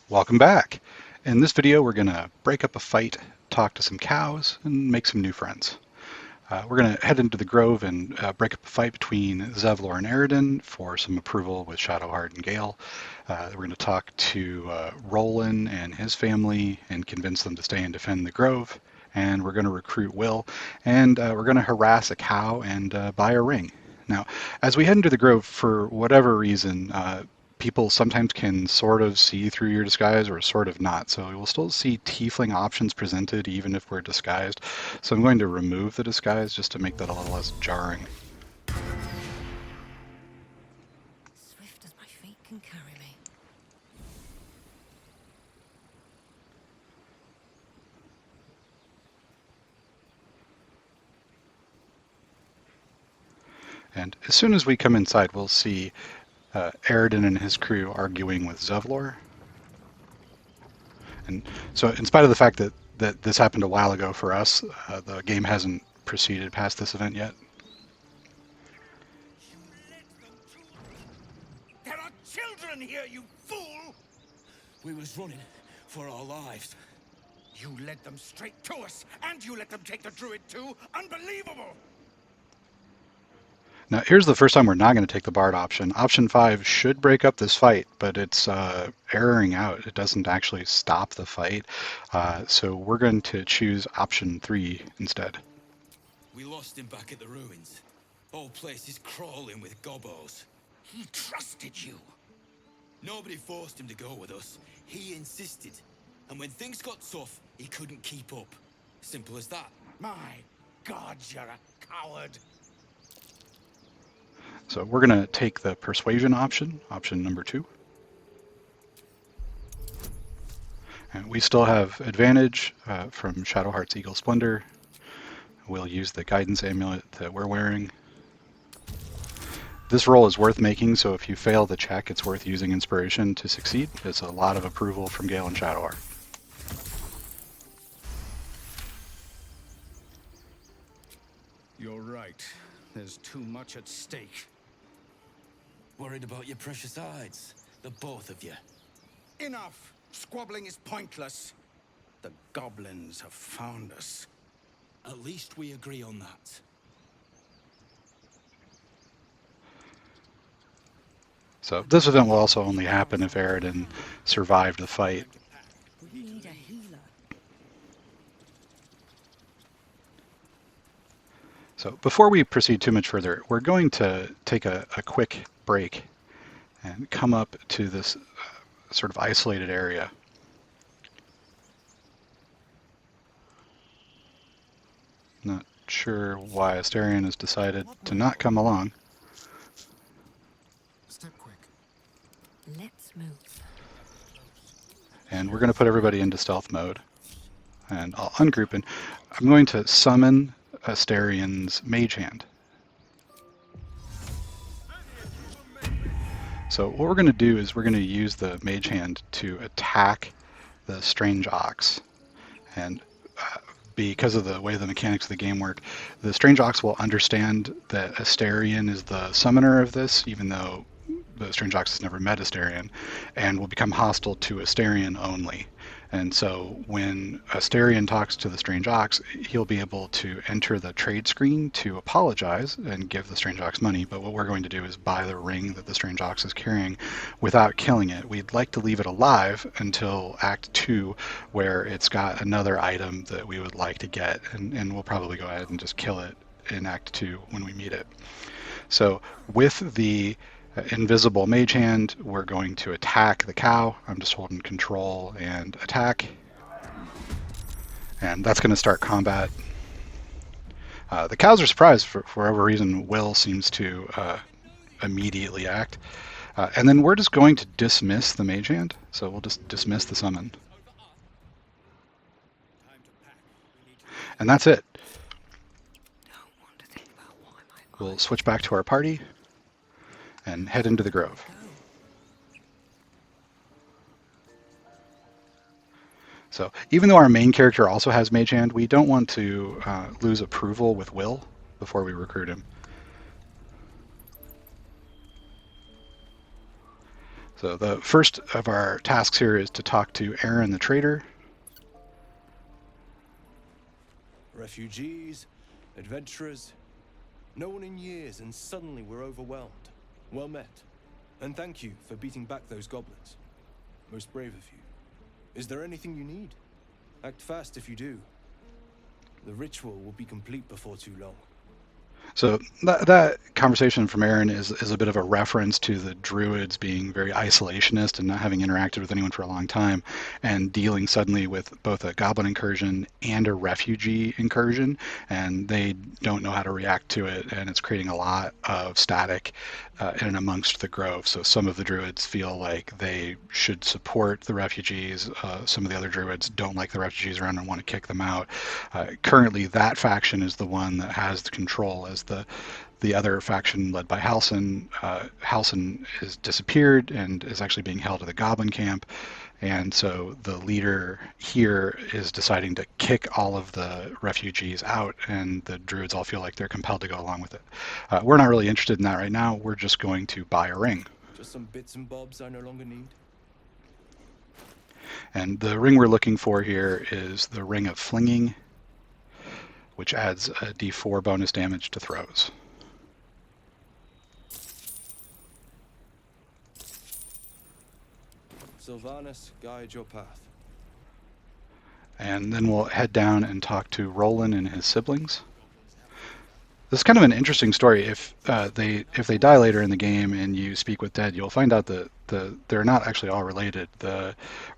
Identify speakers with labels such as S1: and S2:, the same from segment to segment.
S1: Welcome back. In this video, we're going to break up a fight, talk to some cows, and make some new friends. We're going to head into the Grove and break up a fight between Zevlor and Aridin for some approval with Shadowheart and Gale. We're going to talk to Roland and his family and convince them to stay and defend the Grove. And we're going to recruit Will, and we're going to harass a cow and buy a ring. Now, as we head into the Grove, for whatever reason, people sometimes can sort of see through your disguise or sort of not. So we'll still see tiefling options presented even if we're disguised. So I'm going to remove the disguise just to make that a little less jarring.
S2: Swift as my feet can carry me.
S1: And as soon as we come inside, we'll see Aridin and his crew arguing with Zevlor. And so in spite of the fact that this happened a while ago for us, the game hasn't proceeded past this event yet.
S3: There are children here, you fool!
S4: We was running for our lives.
S3: You led them straight to us, and you let them take the druid too? Unbelievable!
S1: Now, here's the first time we're not going to take the Bard option. Option 5 should break up this fight, but it's erroring out. It doesn't actually stop the fight. So we're going to choose option 3 instead.
S4: We lost him back at the ruins. Whole place is crawling with gobos.
S3: He trusted you.
S4: Nobody forced him to go with us. He insisted. And when things got tough, he couldn't keep up. Simple as that.
S3: My God, you're a coward.
S1: So we're going to take the persuasion option, option number 2. And we still have advantage from Shadowheart's Eagle Splendor. We'll use the guidance amulet that we're wearing. This roll is worth making, so if you fail the check, it's worth using inspiration to succeed. It's a lot of approval from Gale and Shadowheart.
S5: You're right. There's too much at stake.
S4: Worried about your precious hides. The both of you.
S3: Enough! Squabbling is pointless. The goblins have found us.
S4: At least we agree on that.
S1: So this event will also only happen if Aridin survived the fight.
S2: We need a healer.
S1: So before we proceed too much further, we're going to take a quick break and come up to this sort of isolated area. Not sure why Astarion has decided to not come along.
S5: Step quick.
S2: Let's move.
S1: And we're going to put everybody into stealth mode. And I'll ungroup, and I'm going to summon Astarion's Mage Hand. So what we're going to do is we're going to use the Mage Hand to attack the Strange Ox. And because of the way the mechanics of the game work, the Strange Ox will understand that Astarion is the summoner of this, even though the Strange Ox has never met Astarion, and will become hostile to Astarion only. And so when Astarion talks to the Strange Ox, he'll be able to enter the trade screen to apologize and give the Strange Ox money. But what we're going to do is buy the ring that the Strange Ox is carrying without killing it. We'd like to leave it alive until Act 2, where it's got another item that we would like to get. And we'll probably go ahead and just kill it in Act 2 when we meet it. So with the invisible Mage Hand, we're going to attack the cow. I'm just holding control and attack. And that's going to start combat. The cows are surprised for whatever reason. Will seems to immediately act. And then we're just going to dismiss the Mage Hand. So we'll just dismiss the summon. And that's it.
S2: Don't want to think about why my
S1: We'll switch back to our party and head into the Grove. So even though our main character also has Mage Hand, we don't want to lose approval with Will before we recruit him. So the first of our tasks here is to talk to Aaron the trader.
S6: Refugees, adventurers, no one in years, and suddenly we're overwhelmed. Well met. And thank you for beating back those goblins. Most brave of you. Is there anything you need? Act fast if you do. The ritual will be complete before too long.
S1: So that conversation from Aaron is a bit of a reference to the druids being very isolationist and not having interacted with anyone for a long time, and dealing suddenly with both a goblin incursion and a refugee incursion, and they don't know how to react to it, and it's creating a lot of static in and amongst the grove. So some of the druids feel like they should support the refugees. Some of the other druids don't like the refugees around and want to kick them out. Currently, that faction is the one that has the control, as the other faction led by Halsin. Halsin is disappeared and is actually being held at the Goblin camp, and so the leader here is deciding to kick all of the refugees out, and the druids all feel like they're compelled to go along with it. We're not really interested in that right now. We're just going to buy a ring.
S6: Just some bits and bobs I no longer need.
S1: And the ring we're looking for here is the Ring of Flinging, which adds a d4 bonus damage to throws.
S6: Sylvanas, guide your path.
S1: And then we'll head down and talk to Roland and his siblings. This is kind of an interesting story. If they die later in the game and you speak with dead, you'll find out that they're not actually all related.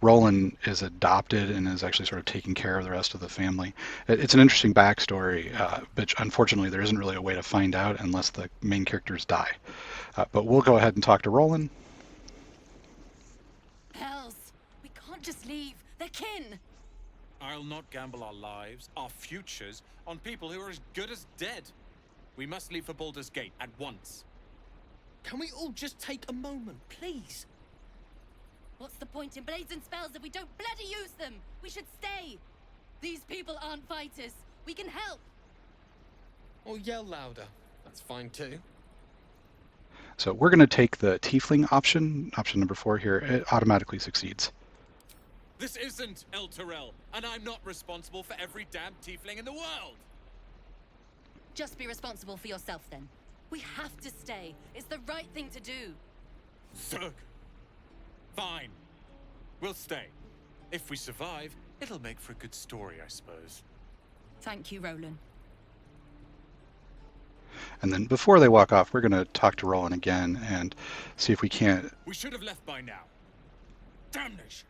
S1: Roland is adopted and is actually sort of taking care of the rest of the family. It's an interesting backstory, but unfortunately there isn't really a way to find out unless the main characters die. But we'll go ahead and talk to Roland.
S2: Hells, we can't just leave. They're kin.
S5: I'll not gamble our lives, our futures, on people who are as good as dead. We must leave for Baldur's Gate at once.
S7: Can we all just take a moment, please?
S2: What's the point in blades and spells if we don't bloody use them? We should stay. These people aren't fighters. We can help.
S7: Or yell louder. That's fine too.
S1: So we're going to take the Tiefling option number 4 here. It automatically succeeds.
S5: This isn't El Terrell, and I'm not responsible for every damn tiefling in the world.
S2: Just be responsible for yourself then. We have to stay. It's the right thing to do.
S5: Zerg. Fine. We'll stay. If we survive, it'll make for a good story, I suppose.
S2: Thank you, Roland.
S1: And then before they walk off, we're going to talk to Roland again and see if we can't...
S5: We should have left by now. Damnation.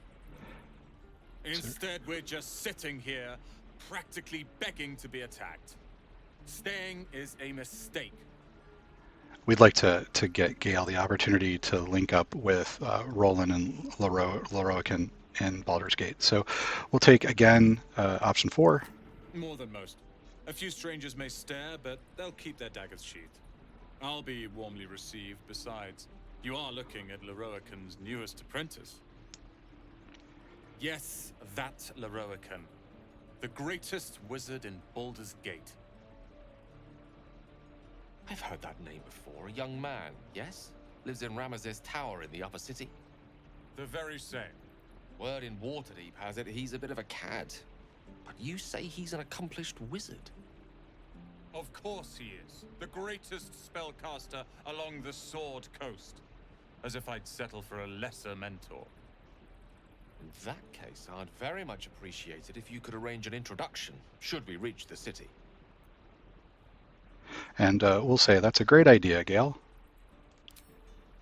S5: Instead, we're just sitting here, practically begging to be attacked. Staying is a mistake.
S1: We'd like to get Gale the opportunity to link up with Roland and Leroican in Baldur's Gate. So we'll take, again, option 4.
S5: More than most. A few strangers may stare, but they'll keep their daggers sheathed. I'll be warmly received. Besides, you are looking at Leroican's newest apprentice. Yes, that Leroican. The greatest wizard in Baldur's Gate.
S8: I've heard that name before. A young man, yes? Lives in Ramazes Tower in the upper city.
S5: The very same.
S8: Word in Waterdeep has it he's a bit of a cad. But you say he's an accomplished wizard.
S5: Of course he is. The greatest spellcaster along the Sword Coast. As if I'd settle for a lesser mentor.
S8: In that case, I'd very much appreciate it if you could arrange an introduction, should we reach the city.
S1: And we'll say, that's a great idea, Gale.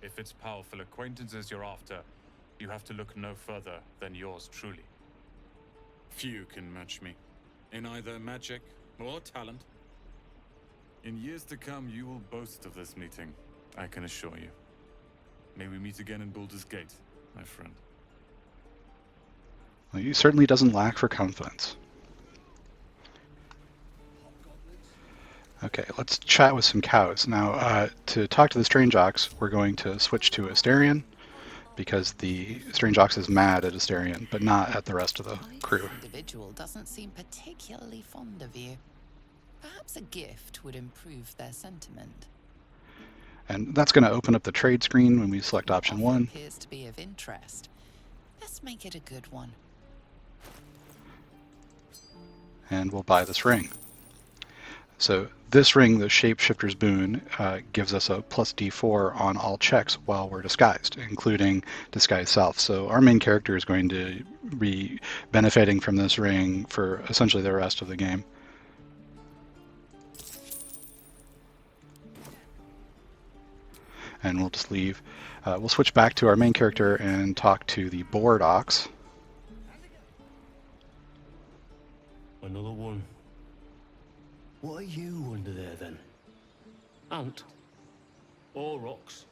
S5: If it's powerful acquaintances you're after, you have to look no further than yours truly. Few can match me, in either magic or talent. In years to come, you will boast of this meeting, I can assure you. May we meet again in Baldur's Gate, my friend.
S1: Well, he certainly doesn't lack for confidence. Okay, let's chat with some cows. Now, to talk to the Strange Ox, we're going to switch to Asterion, because the Strange Ox is mad at Asterion, but not at the rest of the crew.
S9: This individual doesn't seem particularly fond of you. Perhaps a gift would improve their sentiment.
S1: And that's going to open up the trade screen when we select option
S9: Offer
S1: 1.
S9: appears to be of interest. Let's make it a good one.
S1: And we'll buy this ring. So this ring, the Shapeshifter's Boon, gives us a plus D4 on all checks while we're disguised, including Disguise Self. So our main character is going to be benefiting from this ring for essentially the rest of the game. And we'll just leave. We'll switch back to our main character and talk to the board ox.
S10: Another one. What are you under there then? Ant? Or ox?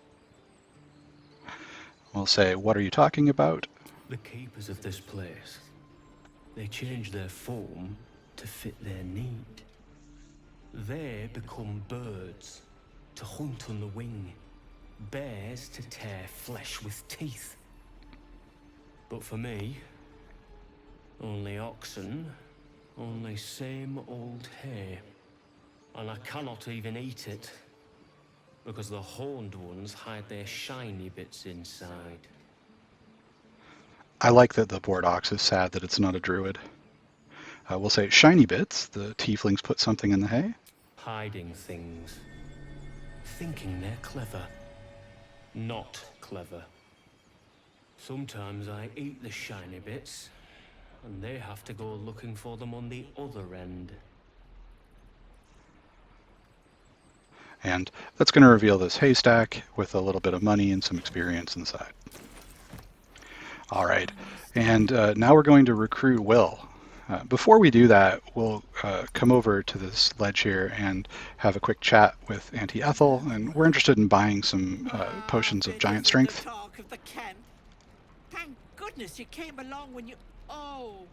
S1: We'll say, what are you talking about?
S10: The keepers of this place. They change their form to fit their need. They become birds to hunt on the wing. Bears to tear flesh with teeth. But for me, only oxen, only same old hay. And I cannot even eat it, because the horned ones hide their shiny bits inside.
S1: I like that the board ox is sad that it's not a druid. We'll say shiny bits. The tieflings put something in the hay.
S10: Hiding things. Thinking they're clever. Not clever. Sometimes I eat the shiny bits, and they have to go looking for them on the other end.
S1: And that's going to reveal this haystack with a little bit of money and some experience inside. All right, and now we're going to recruit Will. Before we do that, we'll come over to this ledge here and have a quick chat with Auntie Ethel, and we're interested in buying some potions of giant strength.
S11: Talk of the camp. Thank goodness you came along when you... Oh.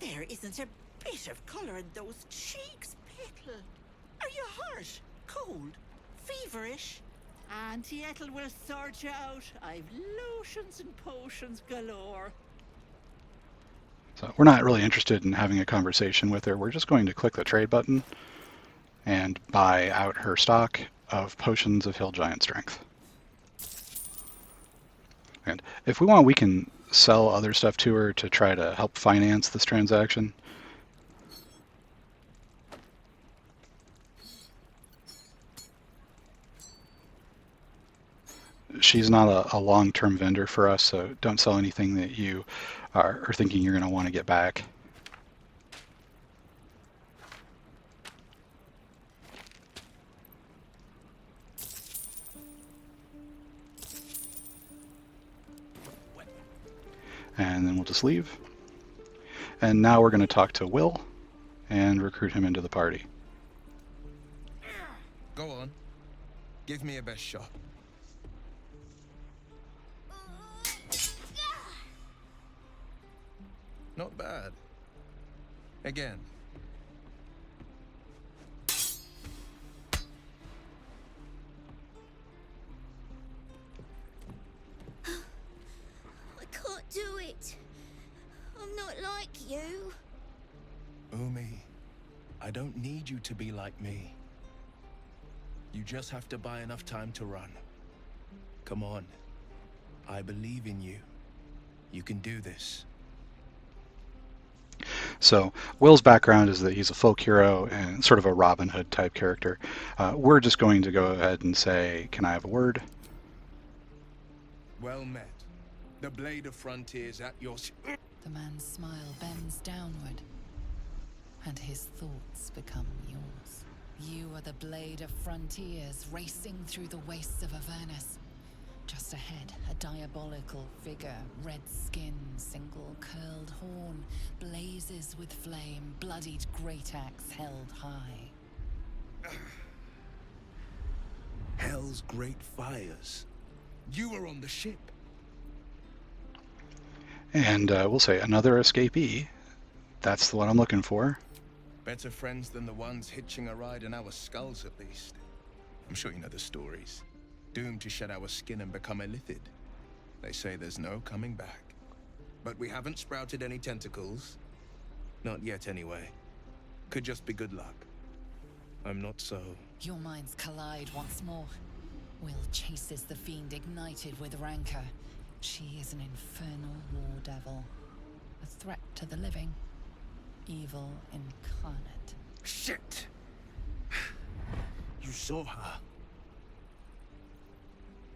S11: There isn't a bit of colour in those cheeks, Petal. Are you hurt? Cold? Feverish? Auntie Ethel will sort you out. I've lotions and potions galore.
S1: So we're not really interested in having a conversation with her. We're just going to click the trade button and buy out her stock of potions of hill giant strength. And if we want, we can sell other stuff to her to try to help finance this transaction. She's not a long-term vendor for us, so don't sell anything that you are thinking you're going to want to get back. And then we'll just leave. And now we're going to talk to Will and recruit him into the party.
S3: Go on. Give me a best shot. Not bad. Again.
S12: I can't do it. I'm not like you.
S6: Umi, I don't need you to be like me. You just have to buy enough time to run. Come on. I believe in you. You can do this.
S1: So Will's background is that he's a folk hero and sort of a Robin Hood type character. We're just going to go ahead and say, can I have a word?
S3: Well met. The blade of frontiers at your...
S9: The man's smile bends downward, and his thoughts become yours. You are the blade of frontiers racing through the wastes of Avernus. Just ahead, a diabolical figure, red skin, single curled horn, blazes with flame, bloodied great axe held high.
S6: Hell's great fires.
S3: You were on the ship.
S1: And we'll say another escapee. That's the one I'm looking for.
S3: Better friends than the ones hitching a ride in our skulls, at least. I'm sure you know the stories. Doomed to shed our skin and become illithid. They say there's no coming back. But we haven't sprouted any tentacles. Not yet, anyway. Could just be good luck. I'm not so.
S9: Your minds collide once more. Will chases the fiend ignited with rancor. She is an infernal war devil. A threat to the living. Evil incarnate.
S3: Shit! You saw her.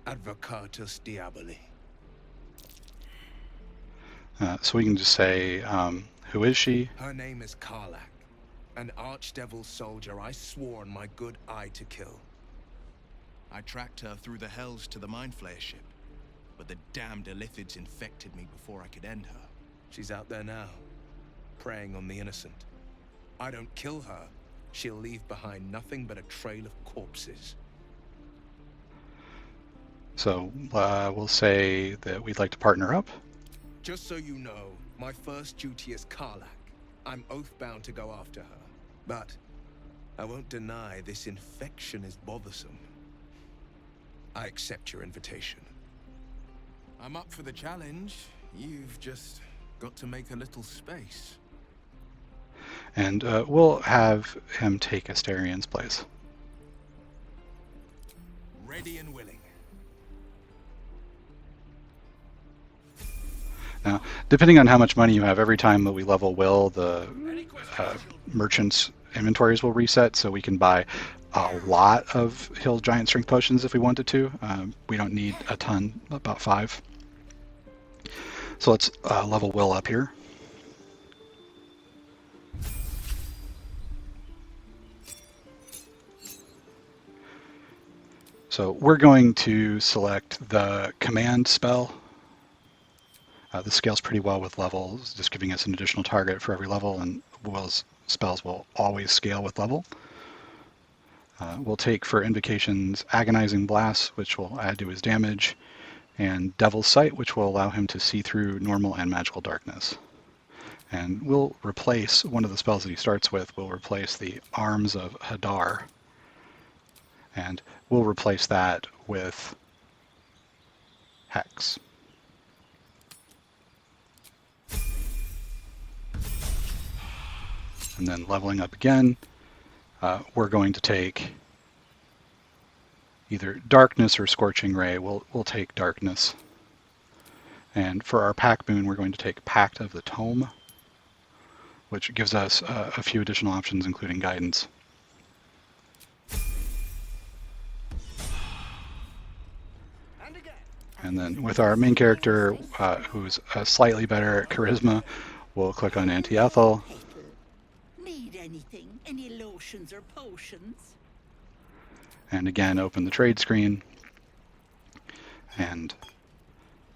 S3: Advocatus Diaboli.
S1: So we can just say, who is she?
S3: Her name is Karlak, an archdevil soldier I swore on my good eye to kill.
S13: I tracked her through the hells to the Mind Flayer ship, but the damned Illithids infected me before I could end her.
S3: She's out there now, preying on the innocent. I don't kill her, she'll leave behind nothing but a trail of corpses.
S1: So we'll say that we'd like to partner up.
S3: Just so you know, my first duty is Karlak. I'm oath-bound to go after her. But I won't deny this infection is bothersome. I accept your invitation.
S13: I'm up for the challenge. You've just got to make a little space.
S1: And we'll have him take Asterian's place.
S13: Ready and willing.
S1: Now, depending on how much money you have, every time that we level Will, the merchant's inventories will reset, so we can buy a lot of Hill Giant Strength Potions if we wanted to. We don't need a ton, about 5. So let's level Will up here. So we're going to select the command spell. This scales pretty well with levels, just giving us an additional target for every level, and Will's spells will always scale with level. We'll take for invocations Agonizing Blast, which will add to his damage, and Devil's Sight, which will allow him to see through normal and magical darkness. And we'll replace one of the spells that he starts with, we'll replace the Arms of Hadar, and we'll replace that with Hex. And then leveling up again, we're going to take either Darkness or Scorching Ray. We'll take Darkness. And for our Pack Boon, we're going to take Pact of the Tome, which gives us a few additional options, including Guidance. And then with our main character, who's slightly better at Charisma, we'll click on Anti-Ethel.
S11: Need anything? Any lotions or potions?
S1: And again, open the trade screen and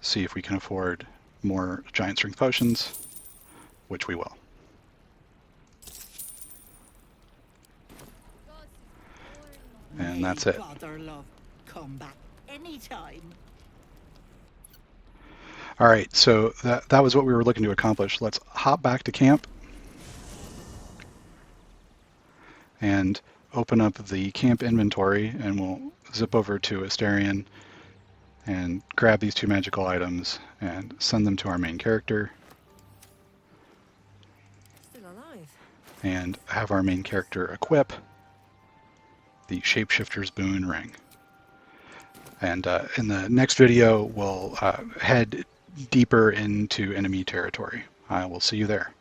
S1: see if we can afford more Giant Strength Potions, which we will. And that's it.
S11: Bother, love. Come back anytime.
S1: All right, so that was what we were looking to accomplish. Let's hop back to camp and open up the camp inventory, and we'll zip over to Asterian and grab these 2 magical items and send them to our main character.
S14: Still alive.
S1: And have our main character equip the Shapeshifter's Boon Ring. And in the next video, we'll head deeper into enemy territory. I will see you there.